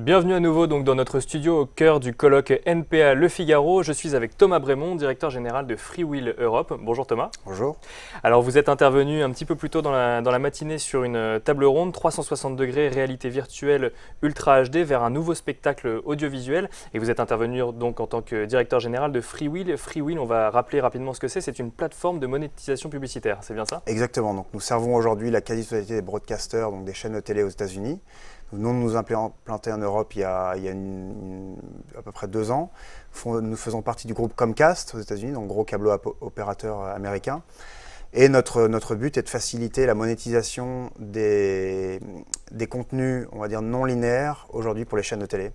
Bienvenue à nouveau donc dans notre studio au cœur du colloque NPA Le Figaro. Je suis avec Thomas Brémond, directeur général de Freewheel Europe. Bonjour Thomas. Bonjour. Alors vous êtes intervenu un petit peu plus tôt dans la matinée sur une table ronde 360 degrés réalité virtuelle Ultra HD vers un nouveau spectacle audiovisuel. Et vous êtes intervenu donc en tant que directeur général de Freewheel. Freewheel, on va rappeler rapidement ce que c'est. C'est une plateforme de monétisation publicitaire, c'est bien ça? Exactement. Donc, nous servons aujourd'hui la quasi-totalité des broadcasters, donc des chaînes de télé aux États-Unis. Nous venons de nous implanter en Europe il y a à peu près 2 ans. Nous faisons partie du groupe Comcast aux États-Unis, donc gros câble opérateur américain. Et notre but est de faciliter la monétisation des contenus, on va dire, non linéaires aujourd'hui pour les chaînes de télé.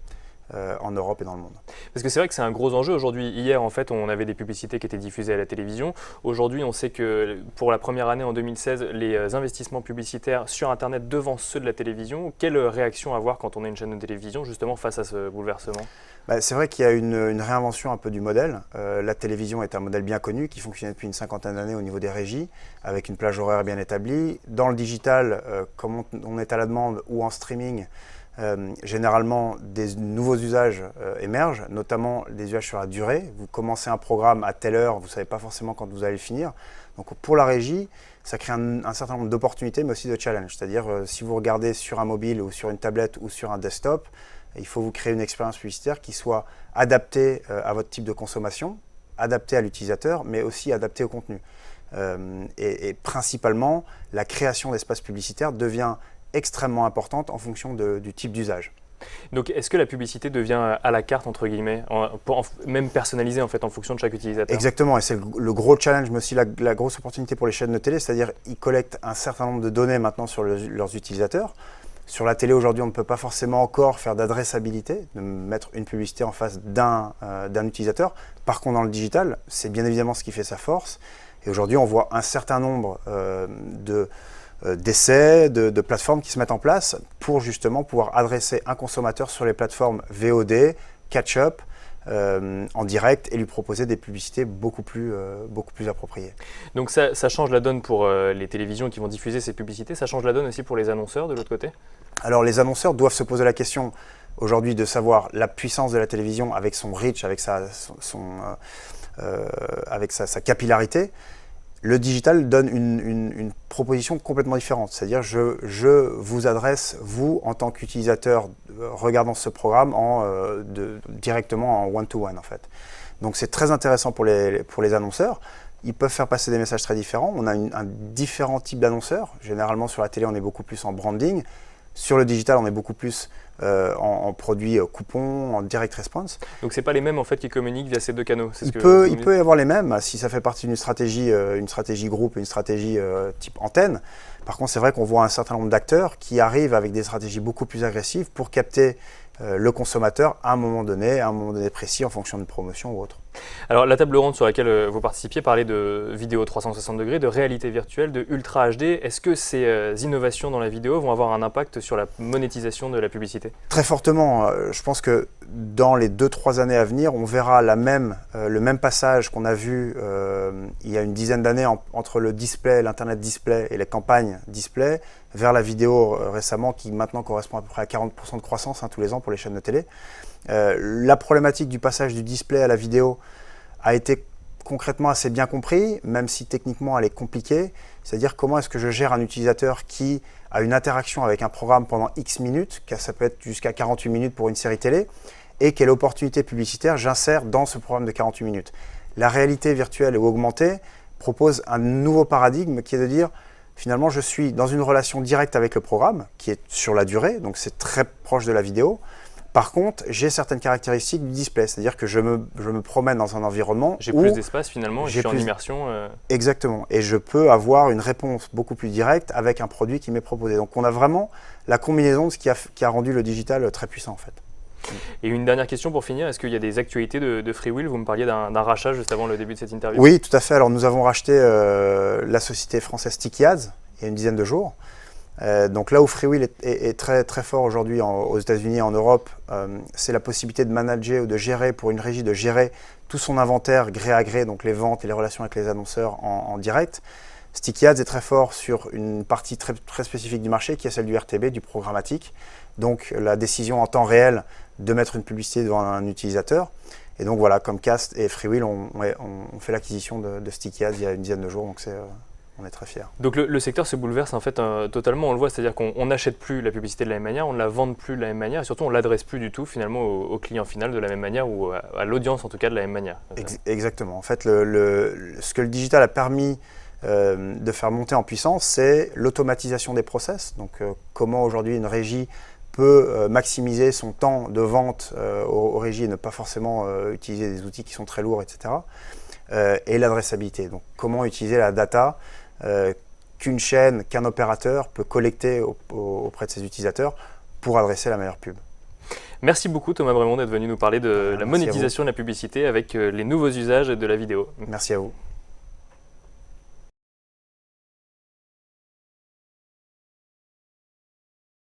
En Europe et dans le monde. Parce que c'est vrai que c'est un gros enjeu. Aujourd'hui, hier, en fait, on avait des publicités qui étaient diffusées à la télévision. Aujourd'hui, on sait que pour la première année en 2016, les investissements publicitaires sur Internet devancent ceux de la télévision. Quelle réaction avoir quand on a une chaîne de télévision, justement, face à ce bouleversement? C'est vrai qu'il y a une réinvention un peu du modèle. La télévision est un modèle bien connu qui fonctionnait depuis une cinquantaine d'années au niveau des régies, avec une plage horaire bien établie. Dans le digital, comme on est à la demande ou en streaming, généralement, des nouveaux usages émergent, notamment des usages sur la durée. Vous commencez un programme à telle heure, vous ne savez pas forcément quand vous allez le finir. Donc pour la régie, ça crée un certain nombre d'opportunités, mais aussi de challenges. C'est-à-dire, si vous regardez sur un mobile ou sur une tablette ou sur un desktop, il faut vous créer une expérience publicitaire qui soit adaptée à votre type de consommation, adaptée à l'utilisateur, mais aussi adaptée au contenu. Et principalement, la création d'espaces publicitaires devient extrêmement importante en fonction du type d'usage. Donc, est-ce que la publicité devient à la carte, entre guillemets, même personnalisée en fait, en fonction de chaque utilisateur? Exactement, et c'est le gros challenge, mais aussi la grosse opportunité pour les chaînes de télé, c'est-à-dire qu'ils collectent un certain nombre de données maintenant sur leurs utilisateurs. Sur la télé, aujourd'hui, on ne peut pas forcément encore faire d'adressabilité, de mettre une publicité en face d'un utilisateur. Par contre, dans le digital, c'est bien évidemment ce qui fait sa force. Et aujourd'hui, on voit un certain nombre d'essais, de plateformes qui se mettent en place pour justement pouvoir adresser un consommateur sur les plateformes VOD, catch-up, en direct et lui proposer des publicités beaucoup plus appropriées. Donc ça change la donne pour les télévisions qui vont diffuser ces publicités, ça change la donne aussi pour les annonceurs de l'autre côté? Alors les annonceurs doivent se poser la question aujourd'hui de savoir la puissance de la télévision avec son reach, avec sa capillarité. Le digital donne une proposition complètement différente, c'est-à-dire je vous adresse, vous, en tant qu'utilisateur regardant ce programme, directement en one-to-one en fait. Donc c'est très intéressant pour les annonceurs. Ils peuvent faire passer des messages très différents. On a un différent type d'annonceurs. Généralement sur la télé, on est beaucoup plus en branding. Sur le digital, on est beaucoup plus en produits coupons, en direct response. Donc ce n'est pas les mêmes en fait qui communiquent via ces deux canaux? Il peut y avoir les mêmes si ça fait partie d'une stratégie groupe, une stratégie type antenne. Par contre, c'est vrai qu'on voit un certain nombre d'acteurs qui arrivent avec des stratégies beaucoup plus agressives pour capter le consommateur à un moment donné précis en fonction d'une promotion ou autre. Alors la table ronde sur laquelle vous participiez parlait de vidéo 360 degrés, de réalité virtuelle, de Ultra HD. Est-ce que ces innovations dans la vidéo vont avoir un impact sur la monétisation de la publicité? Très fortement. Je pense que dans les 2-3 années à venir, on verra le même passage qu'on a vu il y a une dizaine d'années entre le display, l'Internet display et les campagnes display vers la vidéo récemment qui maintenant correspond à peu près à 40% de croissance tous les ans pour les chaînes de télé. La problématique du passage du display à la vidéo a été concrètement assez bien compris, même si techniquement elle est compliquée. C'est-à-dire comment est-ce que je gère un utilisateur qui a une interaction avec un programme pendant X minutes, ça peut être jusqu'à 48 minutes pour une série télé, et quelle opportunité publicitaire j'insère dans ce programme de 48 minutes. La réalité virtuelle ou augmentée propose un nouveau paradigme qui est de dire finalement je suis dans une relation directe avec le programme, qui est sur la durée, donc c'est très proche de la vidéo. Par contre, j'ai certaines caractéristiques du display, c'est-à-dire que je me promène dans un environnement j'ai plus d'espace finalement, je suis en immersion. Exactement, et je peux avoir une réponse beaucoup plus directe avec un produit qui m'est proposé. Donc on a vraiment la combinaison de ce qui a rendu le digital très puissant en fait. Et une dernière question pour finir, est-ce qu'il y a des actualités de Freewheel? Vous me parliez d'un rachat juste avant le début de cette interview. Oui, tout à fait. Alors nous avons racheté la société française Sticky Ads il y a une dizaine de jours. Donc là où Freewheel est très, très fort aujourd'hui aux États-Unis et en Europe, c'est la possibilité de manager ou de gérer, pour une régie, de gérer tout son inventaire gré à gré, donc les ventes et les relations avec les annonceurs en direct. Sticky Ads est très fort sur une partie très, très spécifique du marché qui est celle du RTB, du programmatique. Donc la décision en temps réel de mettre une publicité devant un utilisateur. Et donc voilà, comme Cast et Freewheel, on fait l'acquisition de Sticky Ads il y a une dizaine de jours, donc on est très fiers. Donc le secteur se bouleverse en fait totalement, on le voit, c'est-à-dire qu'on n'achète plus la publicité de la même manière, on ne la vend plus de la même manière, et surtout on ne l'adresse plus du tout finalement au client final de la même manière, ou à l'audience en tout cas de la même manière. Exactement. En fait, ce que le digital a permis de faire monter en puissance, c'est l'automatisation des process. Donc comment aujourd'hui une régie peut maximiser son temps de vente aux régies et ne pas forcément utiliser des outils qui sont très lourds, etc. Et l'adressabilité. Donc comment utiliser la data qu'une chaîne, qu'un opérateur peut collecter auprès de ses utilisateurs pour adresser la meilleure pub. Merci beaucoup Thomas Brémond d'être venu nous parler de la monétisation de la publicité avec les nouveaux usages de la vidéo. Merci à vous.